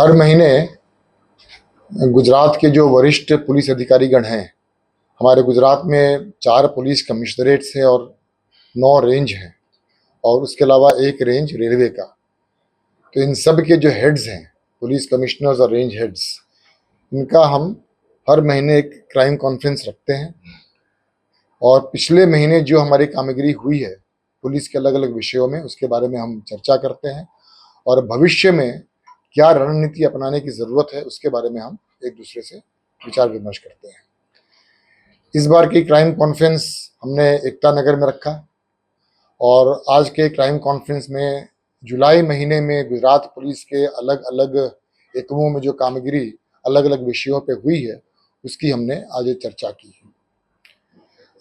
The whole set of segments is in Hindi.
हर महीने गुजरात के जो वरिष्ठ पुलिस अधिकारीगण हैं, हमारे गुजरात में 4 पुलिस कमिश्नरेट्स हैं और 9 रेंज हैं और उसके अलावा एक रेंज रेलवे का। तो इन सब के जो हेड्स हैं, पुलिस कमिश्नर्स और रेंज हेड्स, इनका हम हर महीने एक क्राइम कॉन्फ्रेंस रखते हैं और पिछले महीने जो हमारी कामगिरी हुई है पुलिस के अलग अलग विषयों में, उसके बारे में हम चर्चा करते हैं और भविष्य में क्या रणनीति अपनाने की ज़रूरत है उसके बारे में हम एक दूसरे से विचार विमर्श करते हैं। इस बार की क्राइम कॉन्फ्रेंस हमने एकता नगर में रखा और आज के क्राइम कॉन्फ्रेंस में जुलाई महीने में गुजरात पुलिस के अलग अलग एकमों में जो कामगिरी अलग अलग विषयों पे हुई है उसकी हमने आज चर्चा की है।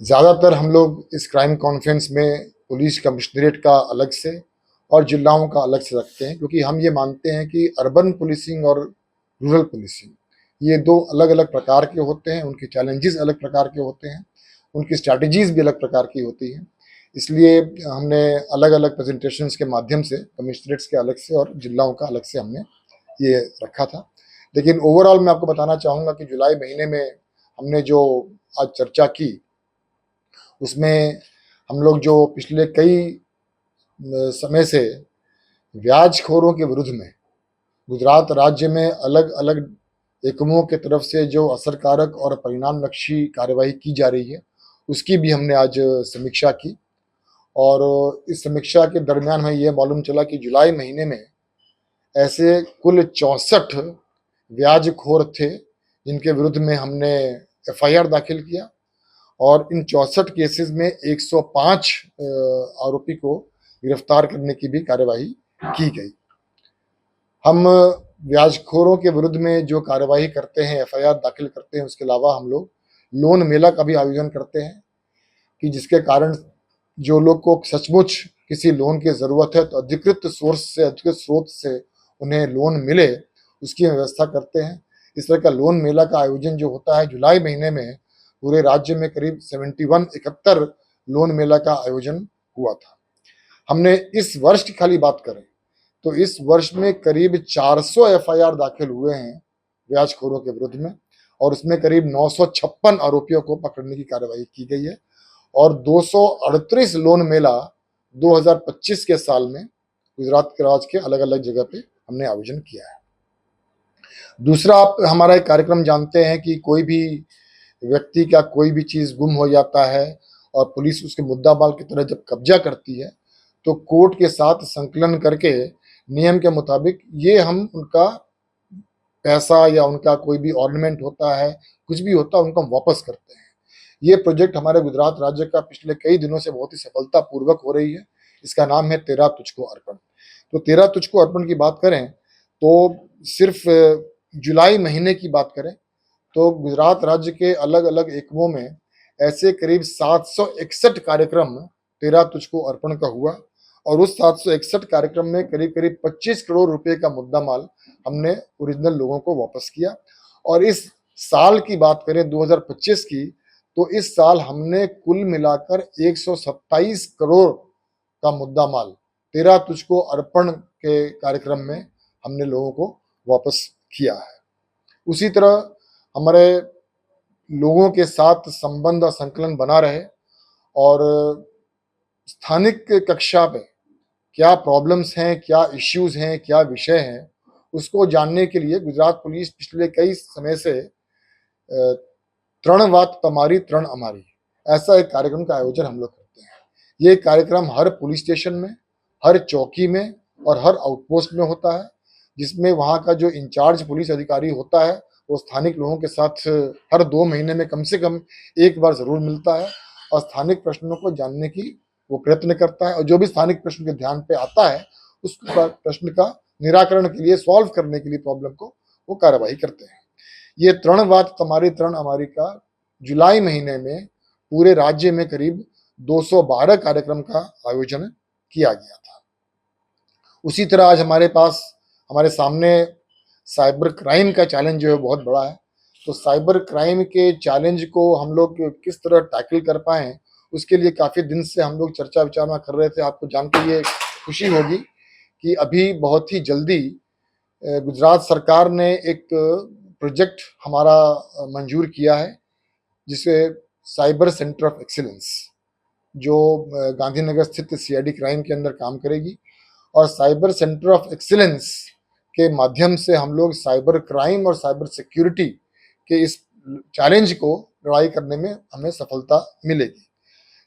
ज़्यादातर हम लोग इस क्राइम कॉन्फ्रेंस में पुलिस कमिश्नरेट का अलग से और जिलाओं का अलग से रखते हैं, क्योंकि हम ये मानते हैं कि अर्बन पुलिसिंग और रूरल पुलिसिंग ये 2 अलग अलग प्रकार के होते हैं, उनके चैलेंजेस अलग प्रकार के होते हैं, उनकी स्ट्रैटेजीज भी अलग प्रकार की होती हैं। इसलिए हमने अलग अलग प्रेजेंटेशंस के माध्यम से कमिश्नरेट्स के अलग से और जिलाओं का अलग से हमने ये रखा था। लेकिन ओवरऑल मैं आपको बताना चाहूँगा कि जुलाई महीने में हमने जो आज चर्चा की उसमें हम लोग जो पिछले कई समय से ब्याजखोरों के विरुद्ध में गुजरात राज्य में अलग अलग एकमों के तरफ से जो असरकारक और परिणामलक्षी कार्यवाही की जा रही है उसकी भी हमने आज समीक्षा की और इस समीक्षा के दरमियान हमें यह मालूम चला कि जुलाई महीने में ऐसे कुल 64 ब्याजखोर थे जिनके विरुद्ध में हमने FIR दाखिल किया और इन 64 केसेस में 105 आरोपी को गिरफ्तार करने की भी कार्यवाही की गई। हम ब्याजखोरों के विरुद्ध में जो कार्यवाही करते हैं, FIR दाखिल करते हैं, उसके अलावा हम लोग लोन मेला का भी आयोजन करते हैं कि जिसके कारण जो लोग को सचमुच किसी लोन की ज़रूरत है तो अधिकृत स्रोत से उन्हें लोन मिले, उसकी व्यवस्था करते हैं। इस तरह का लोन मेला का आयोजन जो होता है जुलाई महीने में पूरे राज्य में करीब 71 लोन मेला का आयोजन हुआ था। हमने इस वर्ष की खाली बात करें तो इस वर्ष में करीब 400 FIR दाखिल हुए हैं ब्याजखोरों के विरुद्ध में और उसमें करीब 956 आरोपियों को पकड़ने की कार्रवाई की गई है और 238 लोन मेला 2025 के साल में गुजरात के राज्य के अलग अलग जगह पे हमने आयोजन किया है। दूसरा, आप हमारा एक कार्यक्रम जानते हैं कि कोई भी व्यक्ति का कोई भी चीज़ गुम हो जाता है और पुलिस उसके मुद्दा माल की तरह जब कब्जा करती है तो कोर्ट के साथ संकलन करके नियम के मुताबिक ये हम उनका पैसा या उनका कोई भी ऑर्नामेंट होता है, कुछ भी होता है, उनको हम वापस करते हैं। ये प्रोजेक्ट हमारे गुजरात राज्य का पिछले कई दिनों से बहुत ही सफलतापूर्वक हो रही है। इसका नाम है तेरा तुझको अर्पण। तो तेरा तुझको अर्पण की बात करें तो सिर्फ जुलाई महीने की बात करें तो गुजरात राज्य के अलग अलग एकमों में ऐसे करीब 761 कार्यक्रम तेरा तुझको अर्पण का हुआ और उस 761 कार्यक्रम में करीब करीब 25 करोड़ रुपए का मुद्दा माल हमने ओरिजिनल लोगों को वापस किया। और इस साल की बात करें 2025 की तो इस साल हमने कुल मिलाकर 127 करोड़ का मुद्दा माल तेरा तुझको अर्पण के कार्यक्रम में हमने लोगों को वापस किया है। उसी तरह हमारे लोगों के साथ संबंध और संकलन बना रहे और स्थानिक कक्षा पे क्या प्रॉब्लम्स हैं, क्या इश्यूज हैं, क्या विषय हैं, उसको जानने के लिए गुजरात पुलिस पिछले कई समय से तृण वात तमारी तृण अमारी ऐसा एक कार्यक्रम का आयोजन हम लोग करते हैं। ये कार्यक्रम हर पुलिस स्टेशन में, हर चौकी में और हर आउटपोस्ट में होता है, जिसमें वहाँ का जो इंचार्ज पुलिस अधिकारी होता है वो स्थानिक लोगों के साथ हर 2 महीने में कम से कम एक बार जरूर मिलता है और स्थानिक प्रश्नों को जानने की वो प्रयत्न करता है और जो भी स्थानिक प्रश्न के ध्यान पे आता है उस प्रश्न का निराकरण के लिए, सॉल्व करने के लिए प्रॉब्लम को वो कार्रवाई करते हैं। ये तृणवात तमारी तृण अमारी का जुलाई महीने में पूरे राज्य में करीब 212 कार्यक्रम का आयोजन किया गया था। उसी तरह आज हमारे सामने साइबर क्राइम का चैलेंज जो है बहुत बड़ा है। तो साइबर क्राइम के चैलेंज को हम लोग किस तरह टैकल कर पाएं, उसके लिए काफ़ी दिन से हम लोग चर्चा विचारणा कर रहे थे। आपको जान के ये खुशी होगी कि अभी बहुत ही जल्दी गुजरात सरकार ने एक प्रोजेक्ट हमारा मंजूर किया है, जिसे साइबर सेंटर ऑफ एक्सीलेंस, जो गांधीनगर स्थित सीआईडी क्राइम के अंदर काम करेगी। और साइबर सेंटर ऑफ एक्सीलेंस के माध्यम से हम लोग साइबर क्राइम और साइबर सिक्योरिटी के इस चैलेंज को लड़ाई करने में हमें सफलता मिलेगी।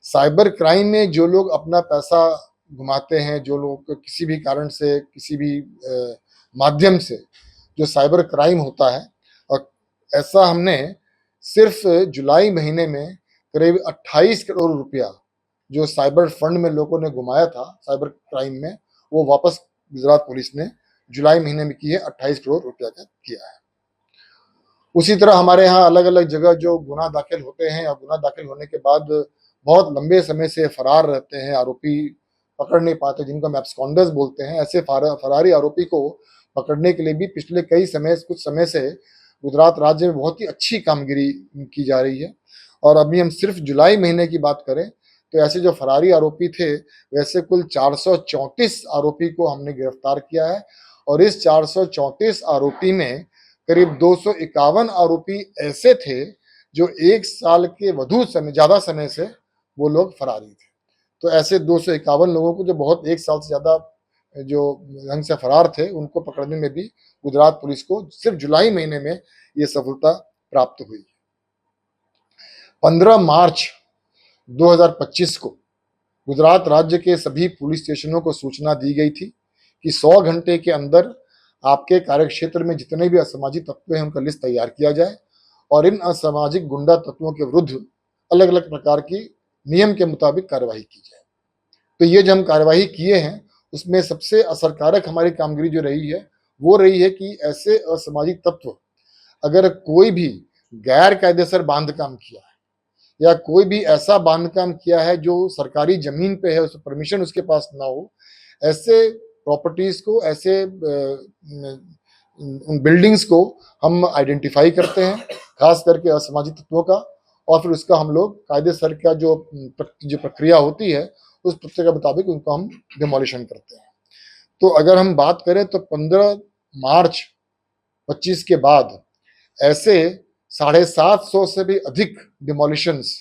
साइबर क्राइम में जो लोग अपना पैसा घुमाते हैं, जो लोग किसी भी कारण से, किसी भी माध्यम से जो साइबर क्राइम होता है, और ऐसा हमने सिर्फ जुलाई महीने में करीब 28 करोड़ रुपया जो साइबर फंड में लोगों ने घुमाया था साइबर क्राइम में, वो वापस गुजरात पुलिस ने जुलाई महीने में की है, 28 करोड़ रुपया का किया है। उसी तरह हमारे यहाँ अलग अलग जगह जो गुनाह दाखिल होते हैं और गुनाह दाखिल होने के बाद बहुत लंबे समय से फरार रहते हैं, आरोपी पकड़ नहीं पाते, जिनको हम एब्सकॉन्डर्स बोलते हैं, ऐसे फरारी आरोपी को पकड़ने के लिए भी पिछले कुछ समय से गुजरात राज्य में बहुत ही अच्छी कामगिरी की जा रही है। और अभी हम सिर्फ जुलाई महीने की बात करें तो ऐसे जो फरारी आरोपी थे, वैसे कुल 434 आरोपी को हमने गिरफ्तार किया है। और इस 434 आरोपी में करीब 251 आरोपी ऐसे थे जो 1 साल के ज्यादा समय से वो लोग फरारी थे। तो ऐसे 251 लोगों को, जो बहुत 1 साल से ज्यादा जो ढंग से फरार थे, उनको पकड़ने में भी गुजरात पुलिस को सिर्फ जुलाई महीने में ये सफलता प्राप्त हुई। 15 मार्च 2025 को गुजरात राज्य के सभी पुलिस स्टेशनों को सूचना दी गई थी कि 100 घंटे के अंदर आपके कार्यक्षेत्र में जितने भी असामाजिक तत्व हैं उनका लिस्ट तैयार किया जाए और इन असामाजिक गुंडा तत्वों के विरुद्ध अलग अलग प्रकार की नियम के मुताबिक कार्रवाई की जाए। तो ये जो हम कार्रवाई किए हैं, उसमें सबसे असरकारक हमारी कामगिरी जो रही है वो रही है कि ऐसे असामाजिक तत्व अगर कोई भी गैर कायदेसर बांधकाम किया है या कोई भी ऐसा बांधकाम किया है जो सरकारी जमीन पे है, उस परमिशन उसके पास ना हो, ऐसे प्रॉपर्टीज को, ऐसे बिल्डिंग्स को हम आइडेंटिफाई करते हैं, खास करके असामाजिक तत्वों का, और फिर उसका हम लोग कायदेसर का जो प्रक्रिया होती है उस प्रक्रिया के मुताबिक उनको हम डिमोलिशन करते हैं। तो अगर हम बात करें तो 15 मार्च 25 के बाद ऐसे 750 से भी अधिक डिमोलिशंस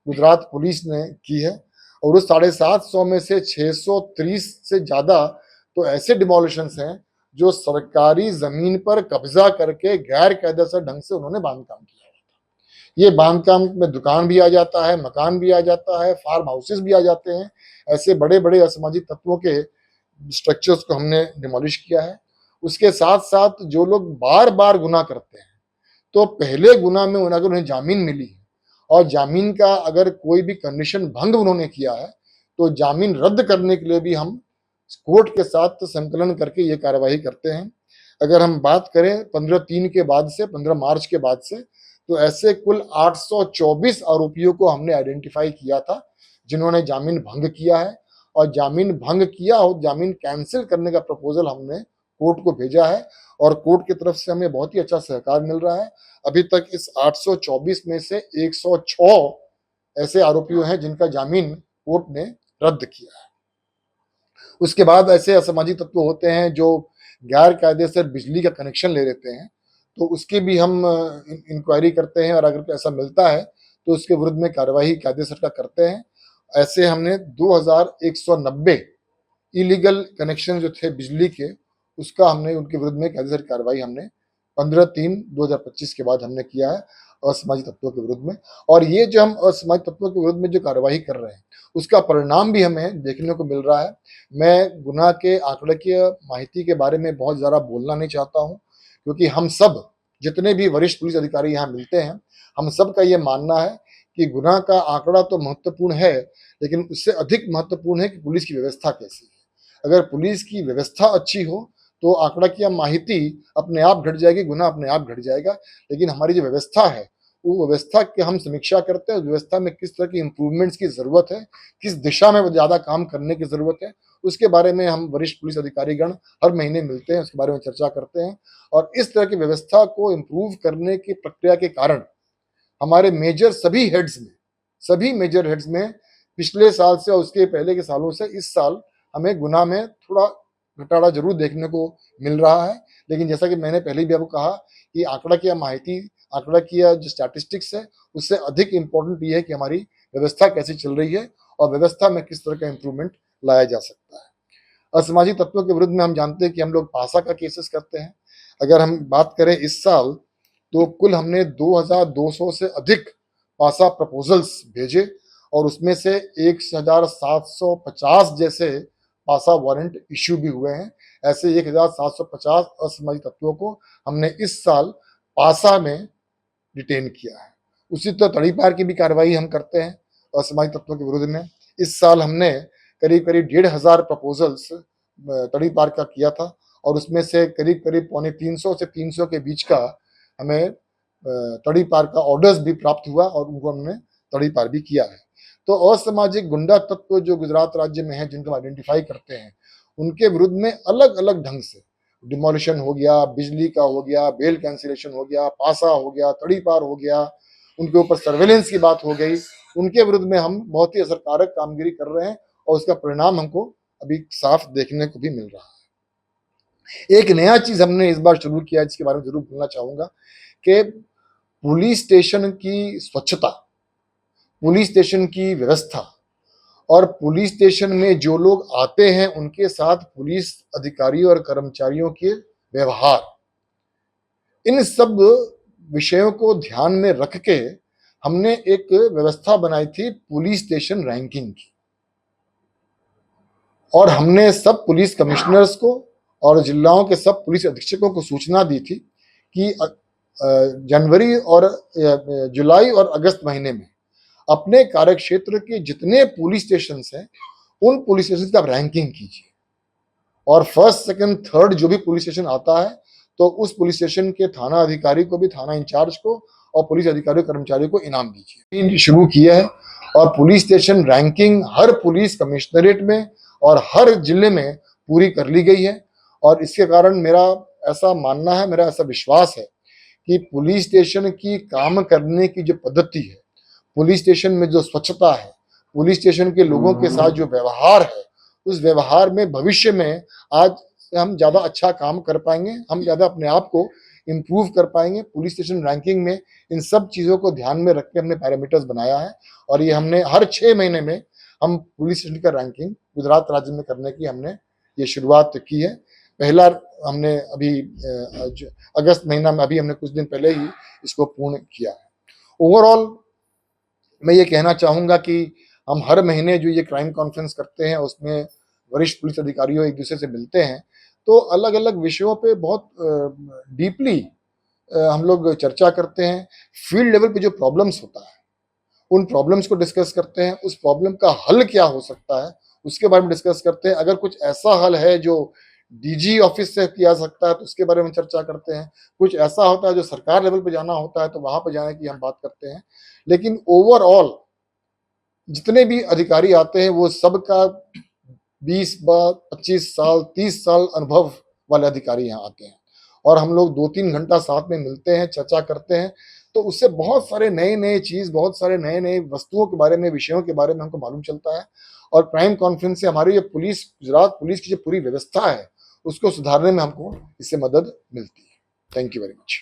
गुजरात पुलिस ने की है, और उस 750 में से 630 से ज्यादा तो ऐसे डिमोलिशंस हैं जो सरकारी जमीन पर कब्जा करके गैर कायदेसर ढंग से उन्होंने बांधकाम किया। ये बांधकाम में दुकान भी आ जाता है, मकान भी आ जाता है, फार्म हाउसेस भी आ जाते हैं। ऐसे बड़े बड़े असामाजिक तत्वों के स्ट्रक्चर्स को हमने डिमोलिश किया है। उसके साथ साथ जो लोग बार बार गुनाह करते हैं, तो पहले गुनाह में अगर उन्हें जामीन मिली है और जामीन का अगर कोई भी कंडीशन भंग उन्होंने किया है, तो जामीन रद्द करने के लिए भी हम कोर्ट के साथ संकलन करके ये कार्रवाई करते हैं। अगर हम बात करें 15 मार्च के बाद से, तो ऐसे कुल 824 आरोपियों को हमने आइडेंटिफाई किया था जिन्होंने जामीन भंग किया है, और जामीन भंग किया और जामीन कैंसिल करने का प्रपोजल हमने कोर्ट को भेजा है, और कोर्ट की तरफ से हमें बहुत ही अच्छा सहकार मिल रहा है। अभी तक इस 824 में से 106 ऐसे आरोपियों हैं जिनका जामीन कोर्ट ने रद्द किया है। उसके बाद ऐसे असामाजिक तत्व होते हैं जो गैर कायदेसर बिजली का कनेक्शन ले लेते हैं, तो उसकी भी हम इंक्वायरी करते हैं, और अगर ऐसा मिलता है तो उसके विरुद्ध में कार्रवाई कायदेसर का करते हैं। ऐसे हमने 2190 इलीगल कनेक्शन जो थे बिजली के, उसका हमने उनके विरुद्ध में कायदेसर कार्रवाई हमने 15/3/2025 के बाद हमने किया है असामाजिक तत्वों के विरुद्ध में। और ये जो हम असामाजिक तत्वों के विरुद्ध में जो कार्रवाई कर रहे हैं, उसका परिणाम भी हमें देखने को मिल रहा है। मैं गुनाह के आंकड़कीय माहिती के बारे में बहुत ज़्यादा बोलना नहीं चाहता हूँ, क्योंकि हम सब जितने भी वरिष्ठ पुलिस अधिकारी यहाँ मिलते हैं, हम सब का ये मानना है कि गुनाह का आंकड़ा तो महत्वपूर्ण है, लेकिन उससे अधिक महत्वपूर्ण है कि पुलिस की व्यवस्था कैसी है। अगर पुलिस की व्यवस्था अच्छी हो तो आंकड़ा की माहिती अपने आप घट जाएगी, गुनाह अपने आप घट जाएगा। लेकिन हमारी जो व्यवस्था है, वो व्यवस्था की हम समीक्षा करते हैं, व्यवस्था में किस तरह की इंप्रूवमेंट्स की जरूरत है, किस दिशा में ज्यादा काम करने की जरूरत है, उसके बारे में हम वरिष्ठ पुलिस अधिकारीगण हर महीने मिलते हैं, उसके बारे में चर्चा करते हैं। और इस तरह की व्यवस्था को इम्प्रूव करने की प्रक्रिया के कारण हमारे सभी मेजर हेड्स में पिछले साल से और उसके पहले के सालों से इस साल हमें गुनाह में थोड़ा घटाड़ा जरूर देखने को मिल रहा है, लेकिन जैसा कि मैंने पहले भी आपको कहा कि आंकड़ा की या जो स्टैटिस्टिक्स है उससे अधिक इम्पोर्टेंट ये है कि हमारी व्यवस्था कैसी चल रही है और व्यवस्था में किस तरह का इम्प्रूवमेंट लाया जा सकता है। असामाजिक तत्वों के विरुद्ध में हम जानते हैं कि हम लोग पासा का केसेस करते हैं। अगर हम बात करें इस साल, तो कुल हमने 2200 से अधिक पासा प्रपोजल्स भेजे और उसमें से 1750 जैसे पासा वारंट इश्यू भी हुए हैं। ऐसे 1750 असामाजिक तत्वों को हमने इस साल पासा में डिटेन किया है। उसी तरह तड़ीपार की भी कार्रवाई हम करते हैं असामाजिक तत्वों के विरुद्ध में। इस साल हमने करीब करीब 1500 प्रपोजल्स तड़ीपार का किया था और उसमें से करीब करीब 250 से 300 के बीच का हमें तड़ीपार का ऑर्डर्स भी प्राप्त हुआ और उनको हमने तड़ीपार भी किया है। तो असामाजिक गुंडा तत्व जो गुजरात राज्य में है, जिनको हम आइडेंटिफाई करते हैं, उनके विरुद्ध में अलग अलग ढंग से डिमोलिशन हो गया, बिजली का हो गया, बेल कैंसिलेशन हो गया, पासा हो गया, तड़ीपार हो गया, उनके ऊपर सर्वेलेंस की बात हो गई, उनके विरुद्ध में हम बहुत ही असरकारक कामगिरी कर रहे हैं और उसका परिणाम हमको अभी साफ देखने को भी मिल रहा है। एक नया चीज हमने इस बार शुरू किया जिसके बारे में जरूर बोलना चाहूंगा कि पुलिस स्टेशन की स्वच्छता, पुलिस स्टेशन की व्यवस्था और पुलिस स्टेशन में जो लोग आते हैं उनके साथ पुलिस अधिकारियों और कर्मचारियों के व्यवहार, इन सब विषयों को ध्यान में रख के हमने एक व्यवस्था बनाई थी पुलिस स्टेशन रैंकिंग की और हमने सब पुलिस कमिश्नर्स को और जिलाओं के सब पुलिस अधीक्षकों को सूचना दी थी कि जनवरी और जुलाई और अगस्त महीने में अपने कार्यक्षेत्र के जितने पुलिस स्टेशन हैं उन पुलिस स्टेशन की आप रैंकिंग कीजिए और फर्स्ट सेकंड थर्ड जो भी पुलिस स्टेशन आता है तो उस पुलिस स्टेशन के थाना अधिकारी को भी, थाना इंचार्ज को और पुलिस अधिकारी कर्मचारियों को इनाम दीजिए। शुरू किया है और पुलिस स्टेशन रैंकिंग हर पुलिस कमिश्नरेट में और हर जिले में पूरी कर ली गई है और इसके कारण मेरा ऐसा मानना है, मेरा ऐसा विश्वास है कि पुलिस स्टेशन की काम करने की जो पद्धति है, पुलिस स्टेशन में जो स्वच्छता है, पुलिस स्टेशन के लोगों के साथ जो व्यवहार है, उस व्यवहार में भविष्य में आज हम ज्यादा अच्छा काम कर पाएंगे, हम ज्यादा अपने आप को इम्प्रूव कर पाएंगे। पुलिस स्टेशन रैंकिंग में इन सब चीजों को ध्यान में रख के हमने पैरामीटर्स बनाया है और ये हमने हर 6 महीने में हम पुलिस स्टेशन का रैंकिंग गुजरात राज्य में करने की हमने ये शुरुआत की है। पहला हमने अभी अगस्त महीना में अभी हमने कुछ दिन पहले ही इसको पूर्ण किया है। ओवरऑल मैं ये कहना चाहूंगा कि हम हर महीने जो ये क्राइम कॉन्फ्रेंस करते हैं उसमें वरिष्ठ पुलिस अधिकारियों एक दूसरे से मिलते हैं तो अलग अलग विषयों पे बहुत डीपली हम लोग चर्चा करते हैं। फील्ड लेवल पे जो प्रॉब्लम्स होता है उन प्रॉब्लम्स को डिस्कस करते हैं, उस प्रॉब्लम का हल क्या हो सकता है उसके बारे में डिस्कस करते हैं। अगर कुछ ऐसा हल है जो डीजी ऑफिस से किया सकता है तो उसके बारे में चर्चा करते हैं। कुछ ऐसा होता है जो सरकार लेवल पे जाना होता है तो वहां पर जाने की हम बात करते हैं। लेकिन ओवरऑल जितने भी अधिकारी आते हैं वो सबका 20 25 साल 30 साल अनुभव वाले अधिकारी यहाँ आते हैं और हम लोग 2-3 घंटा साथ में मिलते हैं, चर्चा करते हैं तो उससे बहुत सारे नए नए चीज, बहुत सारे नए नए वस्तुओं के बारे में, विषयों के बारे में हमको मालूम चलता है और क्राइम कॉन्फ्रेंस से हमारी ये गुजरात पुलिस की जो पूरी व्यवस्था है उसको सुधारने में हमको इससे मदद मिलती है। Thank you very much.